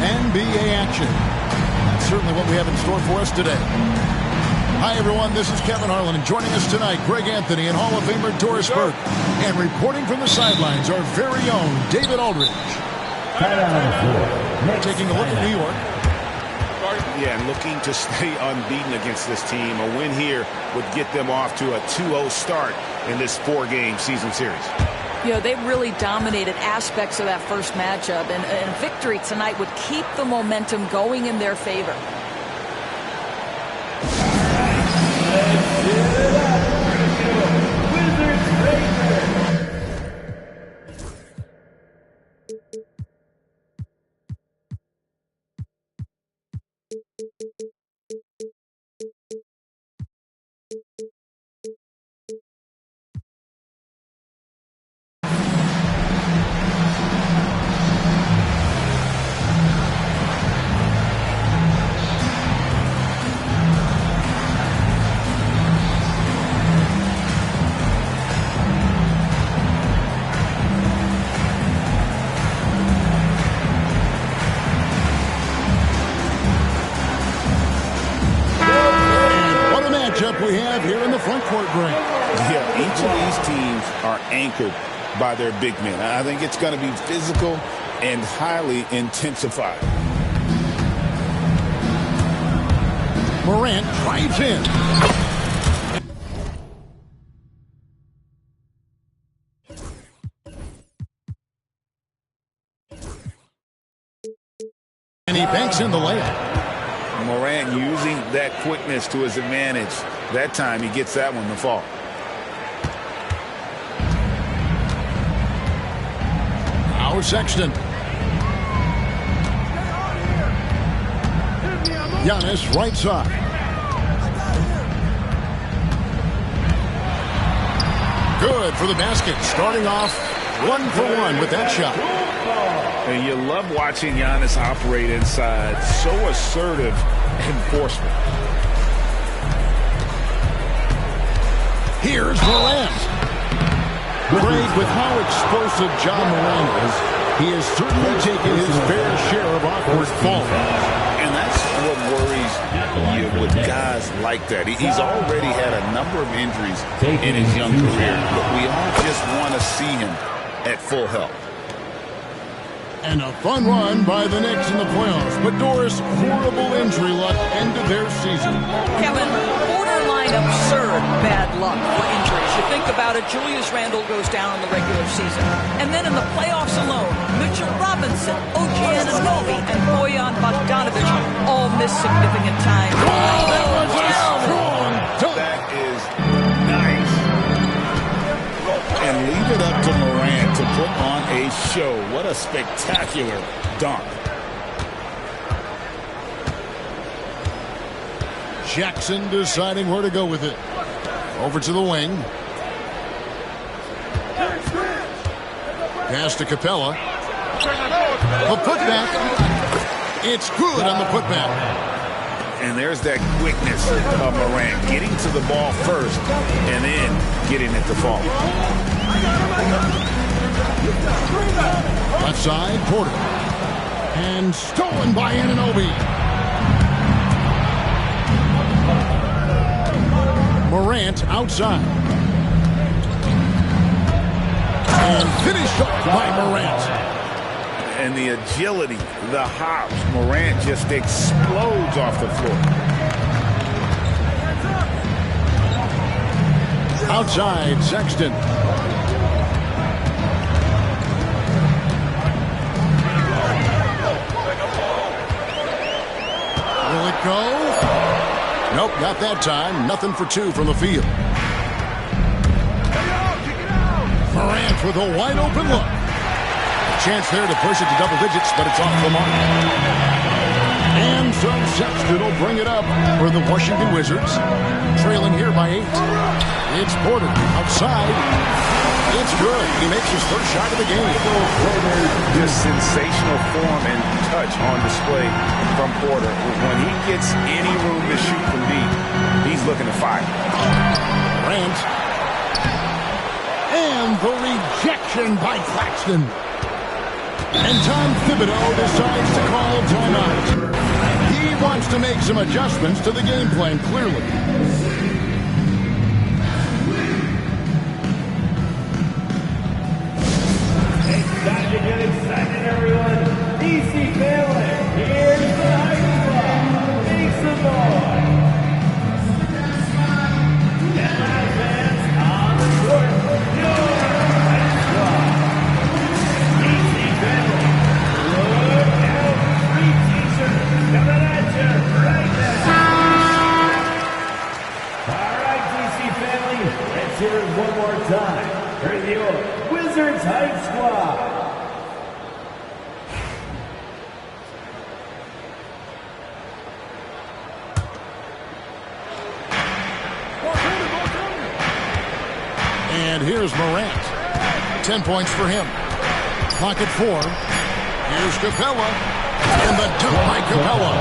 NBA action. That's certainly what we have in store for us today. Hi, everyone. This is Kevin Harlan, and joining us tonight, Greg Anthony and Hall of Famer Doris Burke. And reporting from the sidelines, our very own David Aldridge. Taking a look at New York. Yeah, and looking to stay unbeaten against this team. A win here would get them off to a 2-0 start in this 4-game season series. You know, they really dominated aspects of that first matchup, and victory tonight would keep the momentum going in their favor. We have here in the front court, Greg. Yeah, each of these teams are anchored by their big men. I think it's going to be physical and highly intensified. Morant drives in. And he banks in the layup. Morant using that quickness to his advantage. That time he gets that one to fall. Now Sexton. Giannis right side. Good for the basket. Starting off 1-for-1 with that shot. And you love watching Giannis operate inside. So assertive enforcement. Here's Morant. Great with how explosive John Morant is. He has certainly taken his fair share of awkward falls. And that's what worries you with guys like that. He's already had a number of injuries in his young career, but we all just want to see him at full health. And a fun run by the Knicks in the playoffs. But Doris, horrible injury luck ended their season. Kevin, borderline absurd bad luck for injuries. You think about it, Julius Randle goes down in the regular season. And then in the playoffs alone, Mitchell Robinson, OG Anunoby, and Bojan Bogdanovic all miss significant time. Oh, that was a strong dunk. That is nice. And leave it up to Morant to put on a show. What a spectacular dunk. Jackson deciding where to go with it. Over to the wing. Pass to Capella. The putback. It's good on the putback. And there's that quickness of Morant, getting to the ball first and then getting it to fall. Left side, Porter. And stolen by Anunoby. Morant outside. And finished up by Morant. And the agility, the hops, Morant just explodes off the floor. Outside, Sexton. Will it go? Nope, not that time. Nothing for two from the field. Morant with a wide open look. Chance there to push it to double digits, but it's off the mark. And so Sexton will bring it up for the Washington Wizards. Trailing here by 8. It's Porter outside. It's good. He makes his first shot of the game. This sensational form and touch on display from Porter. When he gets any room to shoot from deep, he's looking to fire. Grant. And the rejection by Claxton. And Tom Thibodeau decides to call timeout. He wants to make some adjustments to the game plan, clearly. It's time to get excited, everyone. DC family, here's the High Club. Make some noise. And my fans on the court, your High Club. DC family, look out. Free t-shirts coming at you right now. All right, DC family, let's hear it one more time for your Wizards Hype Squad. And here's Morant. 10 points for him. Clock at 4. Here's Capella. And the dunk by Capella.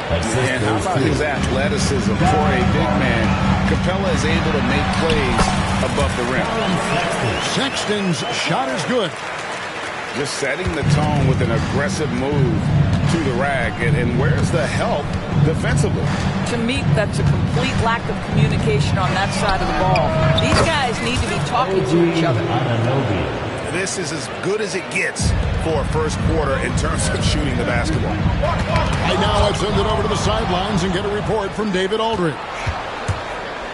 And how about his athleticism for a big man? Capella is able to make plays above the rim. Sexton's shot is good. Just setting the tone with an aggressive move to the rack. And where's the help defensively? To me, that's a complete lack of communication on that side of the ball. These guys need to be talking to each other. This is as good as it gets for a first quarter in terms of shooting the basketball. Right now, let's send it over to the sidelines and get a report from David Aldridge.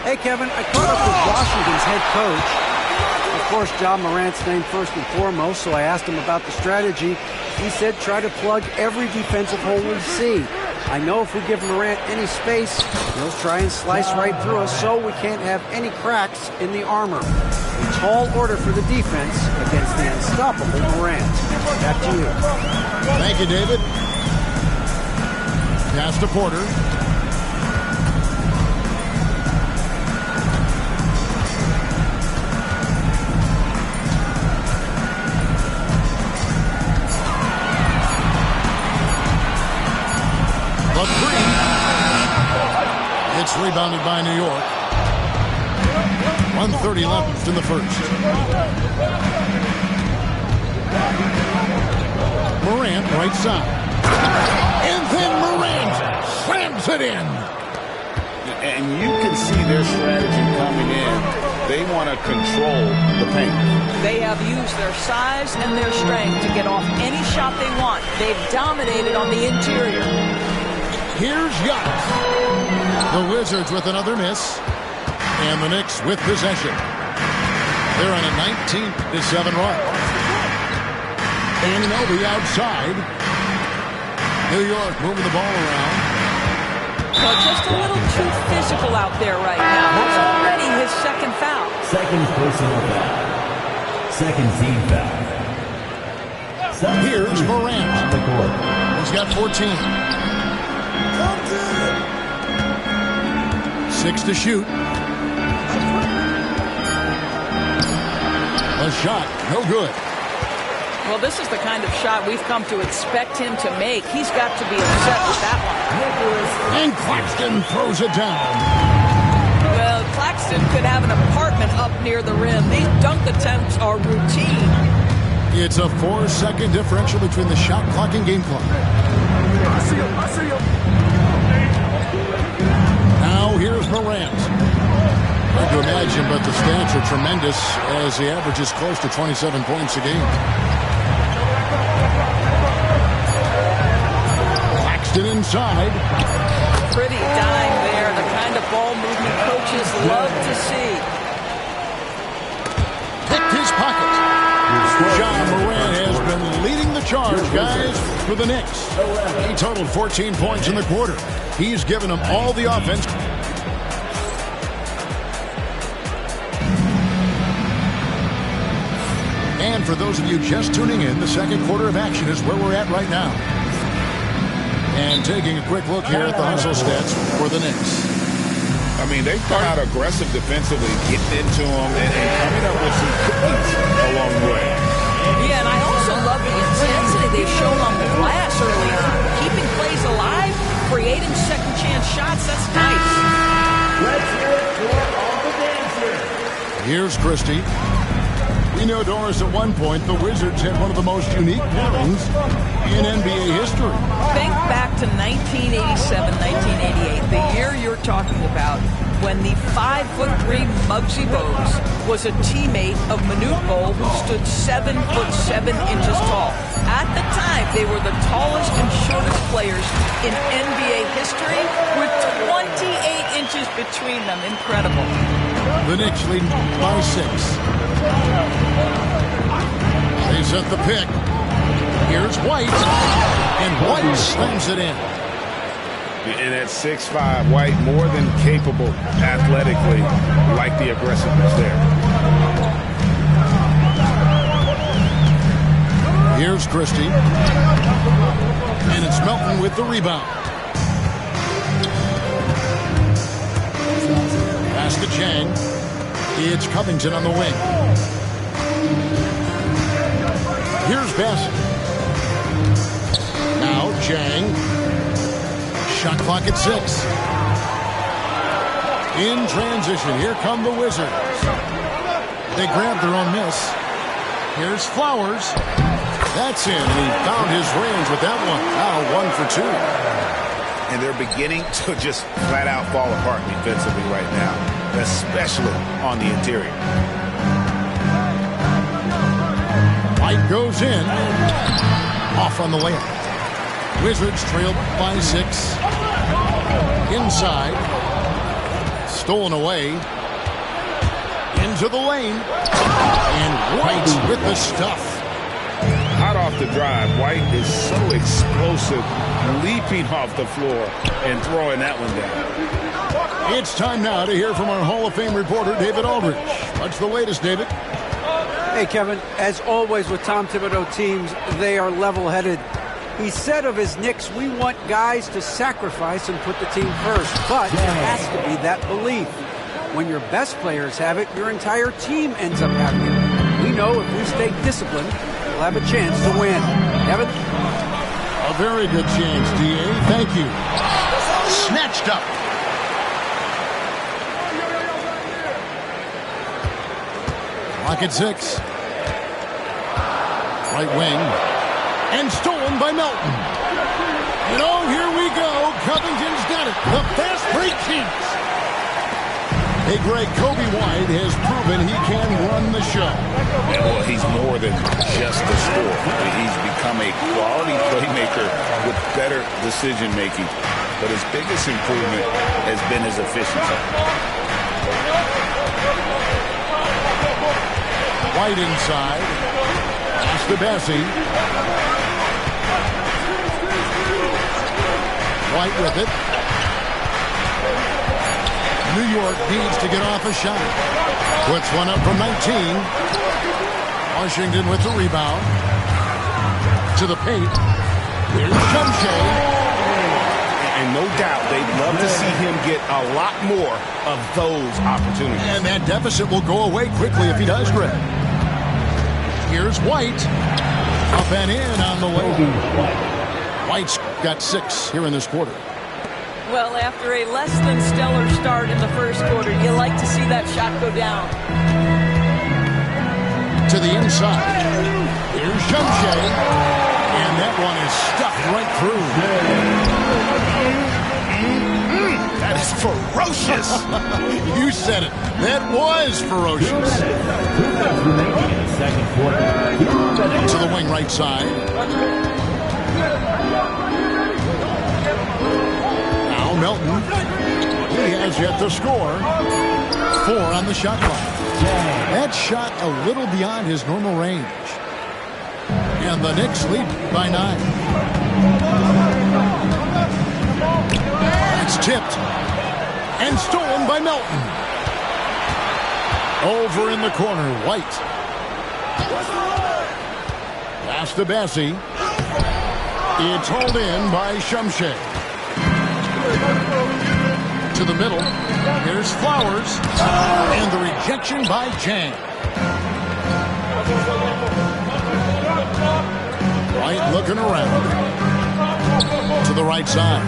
Hey, Kevin, I caught up with Washington's head coach. Of course, Ja Morant's named first and foremost, so I asked him about the strategy. He said try to plug every defensive hole we see. I know if we give Morant any space, he'll try and slice right through us, so we can't have any cracks in the armor. A tall order for the defense against the unstoppable Morant. Back to you. Thank you, David. Pass to Porter. The three. It's rebounded by New York. 1:30 left in the first. Morant, right side. And then Morant slams it in. And you can see their strategy coming in. They want to control the paint. They have used their size and their strength to get off any shot they want. They've dominated on the interior. Here's Giannis. The Wizards with another miss. And the Knicks with possession. They're on a 19-7 run. Anunoby outside. New York moving the ball around. Well, just a little too physical out there right now. That's already his second foul. Second personal foul. Second team foul. Here's Morant. On the court. He's got 14. 6 to shoot. A shot, no good. Well, this is the kind of shot we've come to expect him to make. He's got to be upset with that one. And Claxton throws it down. Well, Claxton could have an apartment up near the rim. These dunk attempts are routine. It's a 4-second differential between the shot clock and game clock. I see him. Now here's Morant. Hard to imagine, but the stats are tremendous as he averages close to 27 points a game. Claxton inside. Pretty dime there, the kind of ball movement coaches love to see. Picked his pocket. Ja Morant has been leading the charge, guys, for the Knicks. He totaled 14 points in the quarter. He's given them all the offense. And for those of you just tuning in, the second quarter of action is where we're at right now. And taking a quick look here at the hustle stats for the Knicks. I mean, they've come out aggressive defensively, getting into them and coming up with some cookies along the way. Yeah, and I also love the intensity they've shown on the glass early on. Keeping plays alive, creating second chance shots, that's nice. Let's hear it for all the dancers. Here's Christie. We know, Doris, at one point the Wizards had one of the most unique pairings in NBA history. Think back to 1987, 1988, the year you're talking about, when the 5'3" Muggsy Bogues was a teammate of Manute Bol, who stood 7'7" tall. At the time, they were the tallest and shortest players in NBA history, with 28 inches between them. Incredible. The Knicks lead by 6. They set the pick. Here's White, and White slams it in. And at 6'5", White more than capable athletically, like the aggressiveness there. Here's Christie, and it's Melton with the rebound. Pass to Chang. It's Covington on the wing. Here's Bassett. Now Chang. Shot clock at 6. In transition, here come the Wizards. They grab their own miss. Here's Flowers. That's in, and he found his range with that one. Now 1 for 2. And they're beginning to just flat out fall apart defensively right now, especially on the interior. White goes in. Off on the layup. Wizards trailed by 6. Inside. Stolen away. Into the lane. And White with the stuff. Hot off the drive, White is so explosive, leaping off the floor and throwing that one down. It's time now to hear from our Hall of Fame reporter, David Aldridge. What's the latest, David? Hey, Kevin, as always with Tom Thibodeau teams, they are level-headed. He said of his Knicks, we want guys to sacrifice and put the team first, but there has to be that belief. When your best players have it, your entire team ends up having it. We know if we stay disciplined, we'll have a chance to win. Kevin? A very good chance, D.A. Thank you. Snatched up. Clock at 6. Right wing. And stolen by Melton. And oh, here we go. Covington's got it. The fast break chance. Hey, Greg, Kobe White has proven he can run the show. Yeah, well, he's more than just a scorer. He's become a quality playmaker with better decision-making. But his biggest improvement has been his efficiency. White inside. Pass to Bessie. White with it. New York needs to get off a shot. Puts one up from 19. Washington with the rebound. To the paint. Here's Shumshay. And no doubt they'd love to see him get a lot more of those opportunities. And that deficit will go away quickly if he does, Greg. Here's White. Up and in on the way. White's got 6 here in this quarter. Well, after a less than stellar start in the first quarter, you like to see that shot go down. To the inside. Here's Shumshay. And that one is stuffed right through. That is ferocious. You said it. That was ferocious. To the wing right side. Now Melton. He has yet to score. 4 on the shot clock. That shot a little beyond his normal range. And the Knicks lead by 9. It's tipped. And stolen by Melton. Over in the corner, White. Pass to Bessie. It's hauled in by Shumshay. To the middle. Here's Flowers. And the rejection by Chang. White looking around. To the right side.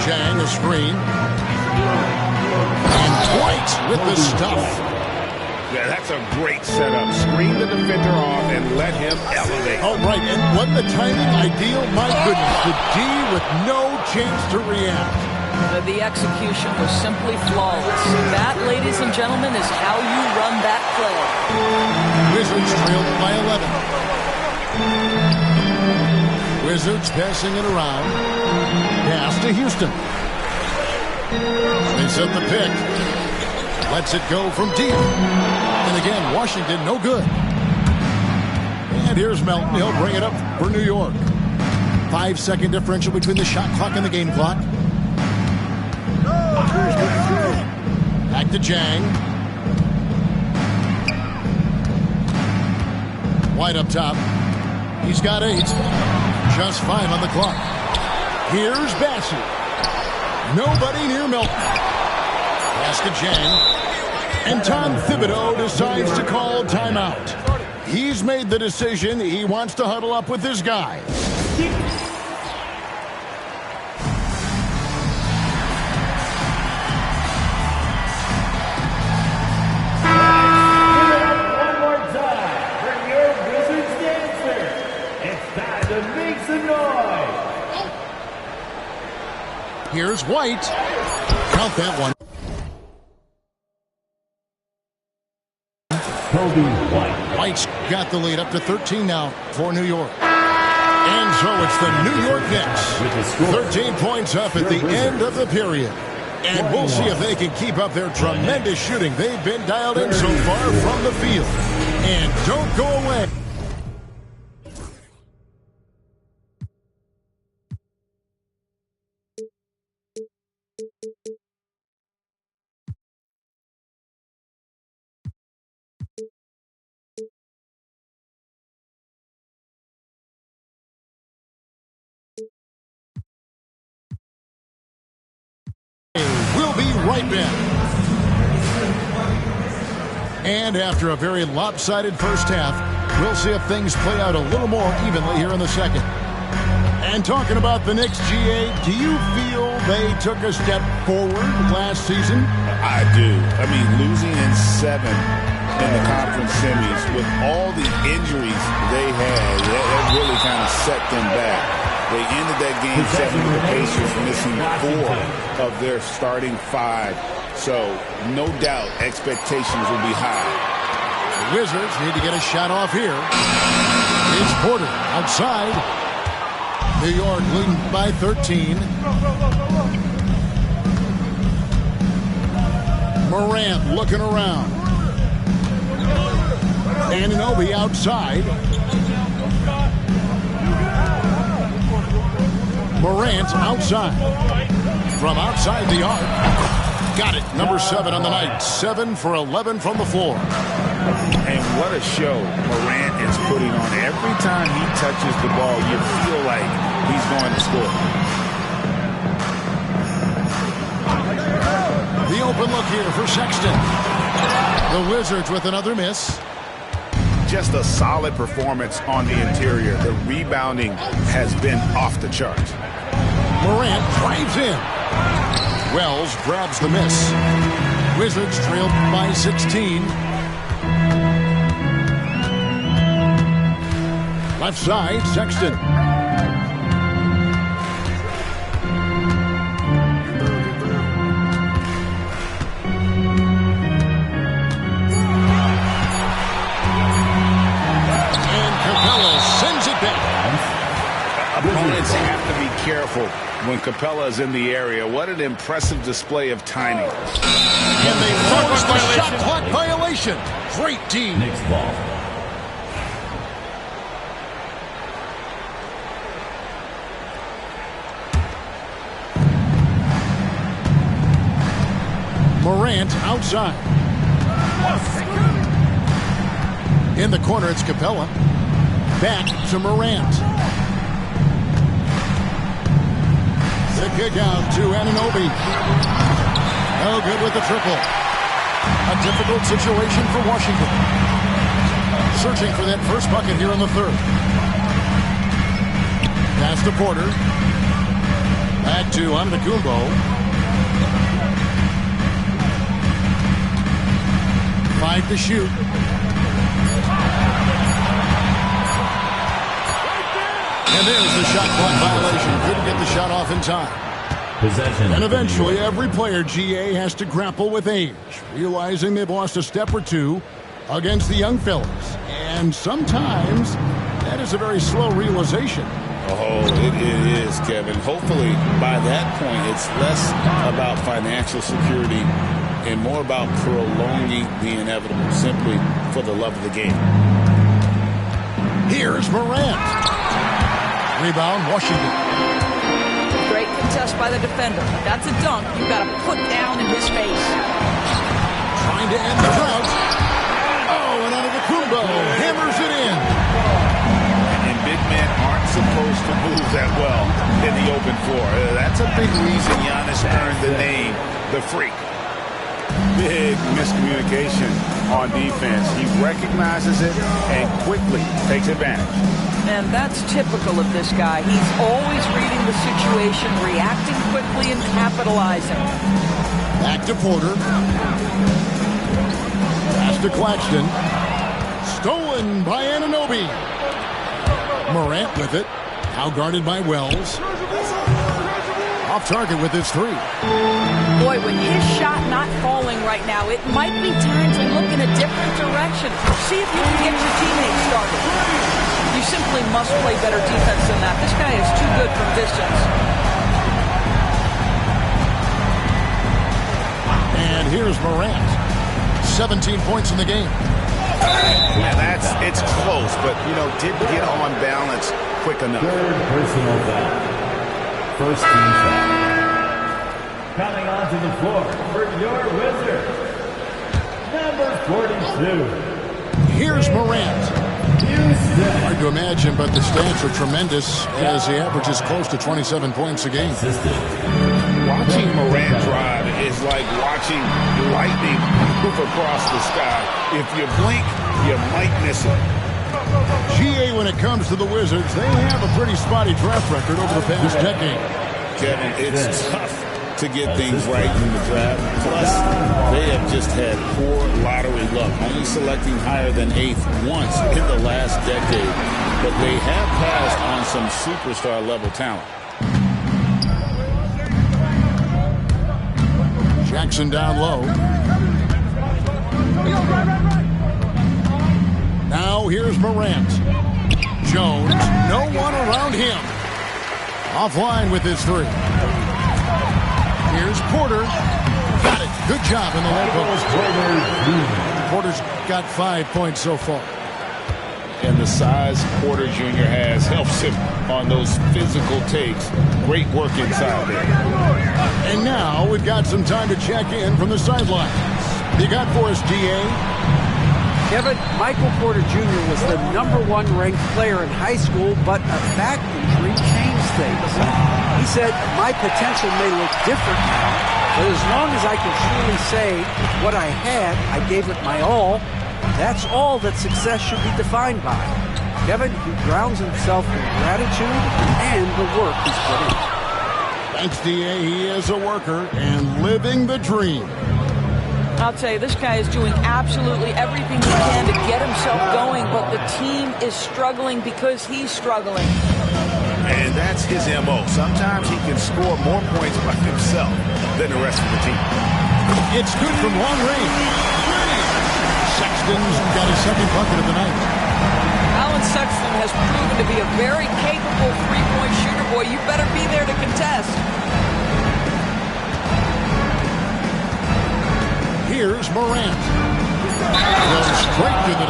Chang, a screen. And White with the stuff. Yeah, that's a great setup. Screen the defender off and let him elevate. Oh, right, and what the timing ideal. My goodness, the D with no chance to react. The execution was simply flawless. That, ladies and gentlemen, is how you run that play. Wizards trailed by 11. Wizards passing it around. Pass to Houston. They set the pick. Lets it go from deep. And again, Washington no good. And here's Melton. He'll bring it up for New York. 5-second differential between the shot clock and the game clock. Back to Jang. White up top. He's got 8. Just 5 on the clock. Here's Bassett. Nobody near Melton. Pass to Jang. And Tom Thibodeau decides to call timeout. He's made the decision. He wants to huddle up with his guys. One more time for your Wizards dancer. It's time to make some noise. Here's White. Count that one. White's got the lead up to 13 now for New York. And so it's the New York Knicks. 13 points up at the end of the period. And we'll see if they can keep up their tremendous shooting. They've been dialed in so far from the field. And don't go away. We'll be right back. And after a very lopsided first half, we'll see if things play out a little more evenly here in the second. And talking about the Knicks, GA, do you feel they took a step forward last season? I do. I mean, losing in 7 in the conference semis with all the injuries they had, that really kind of set them back. They ended that game 7 with the Pacers missing 4 of their starting 5. So, no doubt, expectations will be high. The Wizards need to get a shot off here. It's Porter outside. New York leading by 13. Morant looking around. Anunoby outside. Morant outside. From outside the arc. Got it. Number 7 on the night. 7 for 11 from the floor. And what a show Morant is putting on. Every time he touches the ball, you feel like he's going to score. The open look here for Sexton. The Wizards with another miss. Just a solid performance on the interior. The rebounding has been off the charts. Morant drives in. Wells grabs the miss. Wizards trailed by 16. Left side, Sexton. And Capella sends it back. Opponents have to be careful when Capella is in the area. What an impressive display of timing. And they force the shot clock violation. Great team. Knicks ball. Morant outside. In the corner, it's Capella. Back to Morant. The kick out to Anunoby. No good with the triple. A difficult situation for Washington. Searching for that first bucket here in the third. Pass to Porter. Back to Antetokounmpo. 5 to shoot. And there's the shot clock violation. Couldn't get the shot off in time. Possession. And eventually, every player, GA, has to grapple with age, realizing they've lost a step or two against the young fellas. And sometimes that is a very slow realization. Oh, it is, Kevin. Hopefully, by that point, it's less about financial security and more about prolonging the inevitable, simply for the love of the game. Here's Morant. Rebound, Washington. Great contest by the defender. That's a dunk you've got to put down in his face. Trying to end the drought. Oh, and Antetokounmpo hammers it in. And big men aren't supposed to move that well in the open floor. That's a big reason Giannis earned the name, the Freak. Big miscommunication on defense. He recognizes it and quickly takes advantage. And that's typical of this guy. He's always reading the situation, reacting quickly, and capitalizing. Back to Porter. Pass to Claxton. Stolen by Anunoby. Morant with it. Now guarded by Wells. Off target with his three. Boy, with his shot not falling right now, it might be time to look in a different direction. See if you can get your teammates started. You simply must play better defense than that. This guy is too good from distance. And here's Morant. 17 points in the game. Yeah, it's close, but, didn't get on balance quick enough. Third personal foul. First team foul. Coming onto the floor for your Wizards, number 42. Here's Morant. Hard to imagine, but the stats are tremendous as he averages close to 27 points a game. Watching Morant drive is like watching lightning move across the sky. If you blink, you might miss it. GA, when it comes to the Wizards, they have a pretty spotty draft record over the past decade. Kevin, it's tough to get things right in the draft. Plus, they have just had poor lottery luck, only selecting higher than 8th once in the last decade. But they have passed on some superstar-level talent. Jackson down low. Now here's Morant. Jones, no one around him. Offline with his three. Here's Porter. Got it. Good job in the low post. Porter's got 5 points so far. And the size Porter Jr. has helps him on those physical takes. Great work inside there. And now we've got some time to check in from the sidelines. You got for us, GA? Kevin, Michael Porter Jr. was the #1 ranked player in high school, but a back injury changed things. He said, my potential may look different now, but as long as I can truly say what I had, I gave it my all, that's all that success should be defined by. Kevin, he grounds himself in gratitude and the work he's put in. Thanks, DA. He is a worker and living the dream. I'll tell you, this guy is doing absolutely everything he can to get himself going, but the team is struggling because he's struggling. And that's his M.O. Sometimes he can score more points by himself than the rest of the team. It's good from long range. Sexton's got his second bucket of the night. Alan Sexton has proven to be a very capable three-point shooter. Boy, you better be there to contest. Here's Morant. Goes straight to the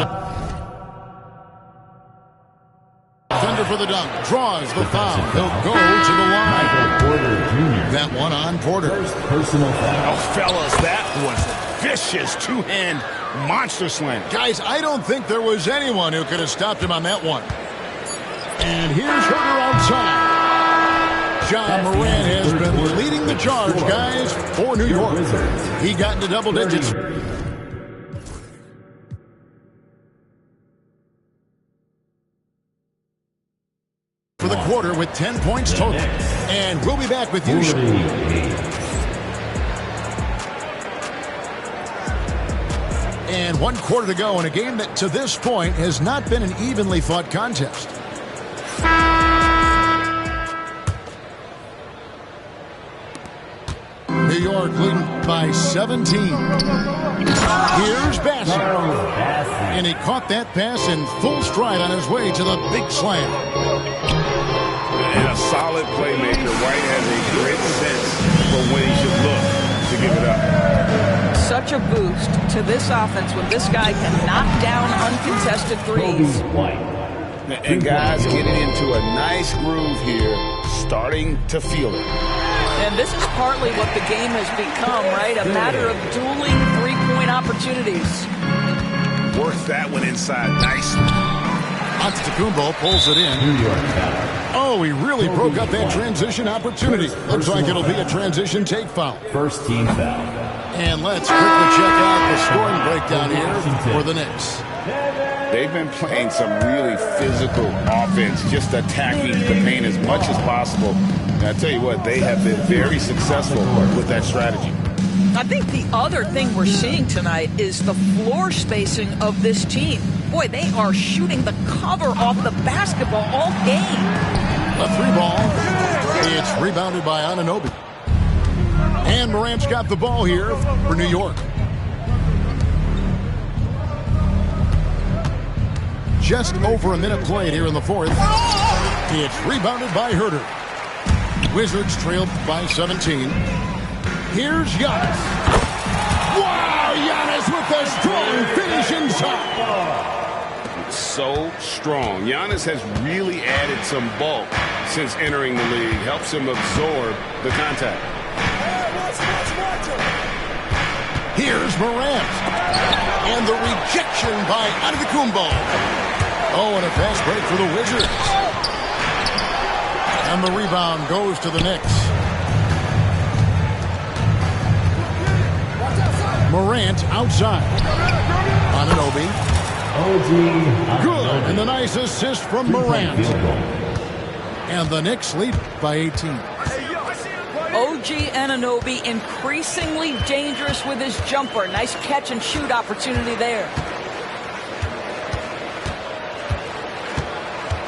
defender for the dunk. Draws the foul. He'll go to the line. That one on Porter. Personal foul. Oh, fellas, that was vicious two-hand monster slam. Guys, I don't think there was anyone who could have stopped him on that one. And here's Herter outside. John Morant has been leading the charge, guys, for New York. He got into double digits. For the quarter with 10 points total. And we'll be back with you. And 1 quarter to go in a game that to this point has not been an evenly fought contest. New York leading by 17. Here's Bassett. And he caught that pass in full stride on his way to the big slam. And a solid playmaker. White has a great sense for when he should look to give it up. Such a boost to this offense when this guy can knock down uncontested threes. And guys getting into a nice groove here, starting to feel it. And this is partly what the game has become, right? A matter of dueling three-point opportunities. Works that one inside nicely. Antetokounmpo pulls it in. Oh, he really broke up that transition opportunity. Looks like it'll be a transition take foul. First team foul. And let's quickly check out the scoring breakdown here for the Knicks. They've been playing some really physical offense, just attacking the paint as much as possible. And I tell you what, they have been very successful with that strategy. I think the other thing we're seeing tonight is the floor spacing of this team. Boy, they are shooting the cover off the basketball all game. A 3-ball. It's rebounded by Anunoby. And Morant's got the ball here for New York. Just over a minute played here in the fourth. It's rebounded by Herter. Wizards trailed by 17. Here's Giannis. Wow, Giannis with the strong finish inside. So strong. Giannis has really added some bulk since entering the league. Helps him absorb the contact. Here's Morant. And the rejection by Antetokounmpo. Oh, and a fast break for the Wizards. And the rebound goes to the Knicks. Morant outside. Anunoby. Good. And the nice assist from Morant. And the Knicks lead by 18. OG Anunoby increasingly dangerous with his jumper. Nice catch and shoot opportunity there.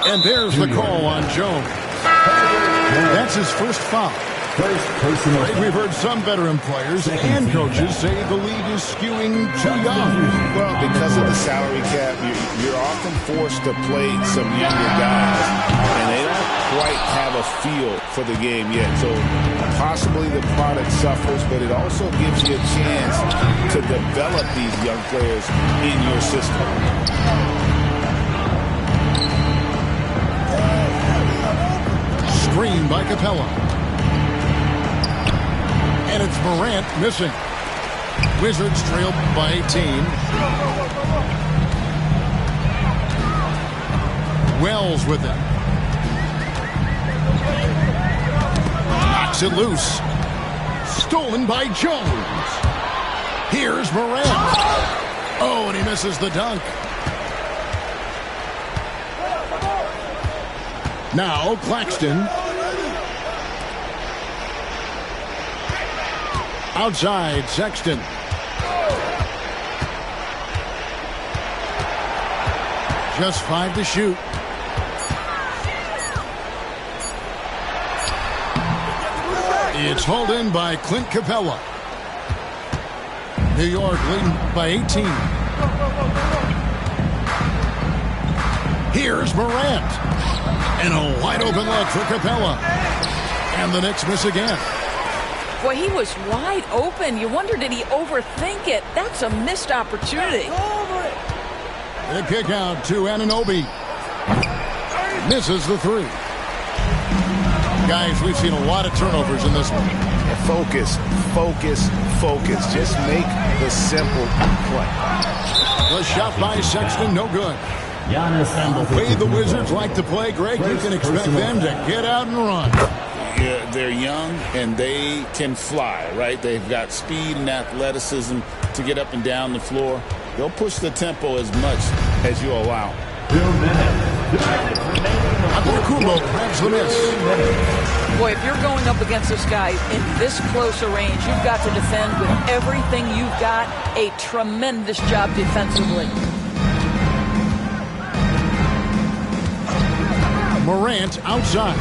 And there's the call on Jones. That's his first foul. We've heard some veteran players and coaches say the league is skewing too young. Well, because of the salary cap, you're often forced to play some younger guys, and they don't quite have a feel for the game yet. So possibly the product suffers, but it also gives you a chance to develop these young players in your system. Screen by Capella. And it's Morant missing. Wizards trailed by 18. Wells with it. Knocks it loose. Stolen by Jones. Here's Morant. Oh, and he misses the dunk. Now Claxton. Outside, Sexton. Just 5 to shoot. It's hauled in by Clint Capella. New York leading by 18. Here's Morant. And a wide open look for Capella. And the Knicks miss again. Boy, he was wide open. You wonder, did he overthink it? That's a missed opportunity. The kick out to Anunoby. Misses the 3. Guys, we've seen a lot of turnovers in this one. Focus, focus, focus. Just make the simple play. The shot by Sexton, no good. And the way the Wizards like to play, Greg, you can expect them to get out and run. Yeah, they're young and they can fly, right? They've got speed and athleticism to get up and down the floor. They'll push the tempo as much as you allow. Antetokounmpo grabs the miss. Boy, if you're going up against this guy in this close a range, you've got to defend with everything you've got. A tremendous job defensively. Morant outside.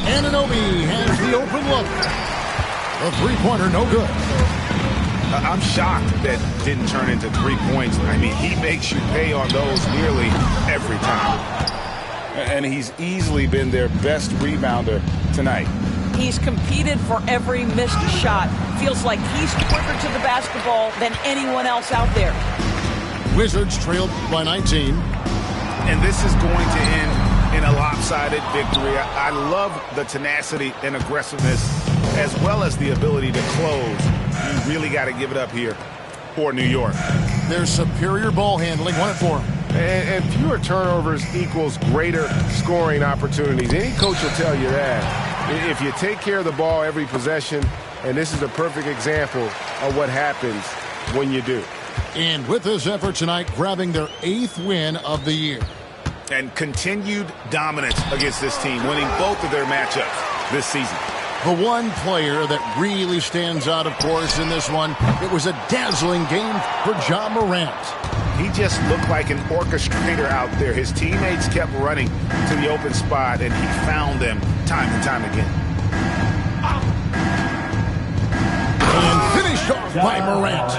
Anunoby has the open look. A three-pointer, no good. I'm shocked that didn't turn into 3 points. I mean, he makes you pay on those nearly every time. And he's easily been their best rebounder tonight. He's competed for every missed shot. Feels like he's quicker to the basketball than anyone else out there. Wizards trailed by 19. And this is going to end in a lopsided victory. I love the tenacity and aggressiveness as well as the ability to close. You really got to give it up here for New York. Their superior ball handling won it for them. And fewer turnovers equals greater scoring opportunities. Any coach will tell you that. If you take care of the ball every possession, and this is a perfect example of what happens when you do. And with this effort tonight, grabbing their 8th win of the year. And continued dominance against this team, winning both of their matchups this season. The one player that really stands out, of course, in this one, it was a dazzling game for Ja Morant. He just looked like an orchestrator out there. His teammates kept running to the open spot, and he found them time and time again. And finished off by Morant.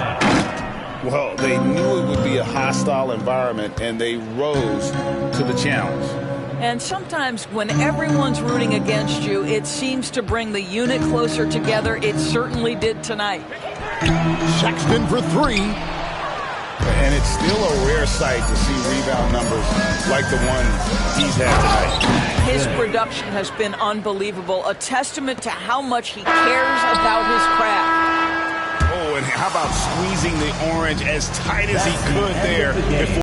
Well, they knew it would be a hostile environment, and they rose to the challenge. And sometimes when everyone's rooting against you, it seems to bring the unit closer together. It certainly did tonight. Sexton for 3. And it's still a rare sight to see rebound numbers like the one he's had tonight. His production has been unbelievable, a testament to how much he cares about his craft. Oh, and how about squeezing the orange as tight as he could there before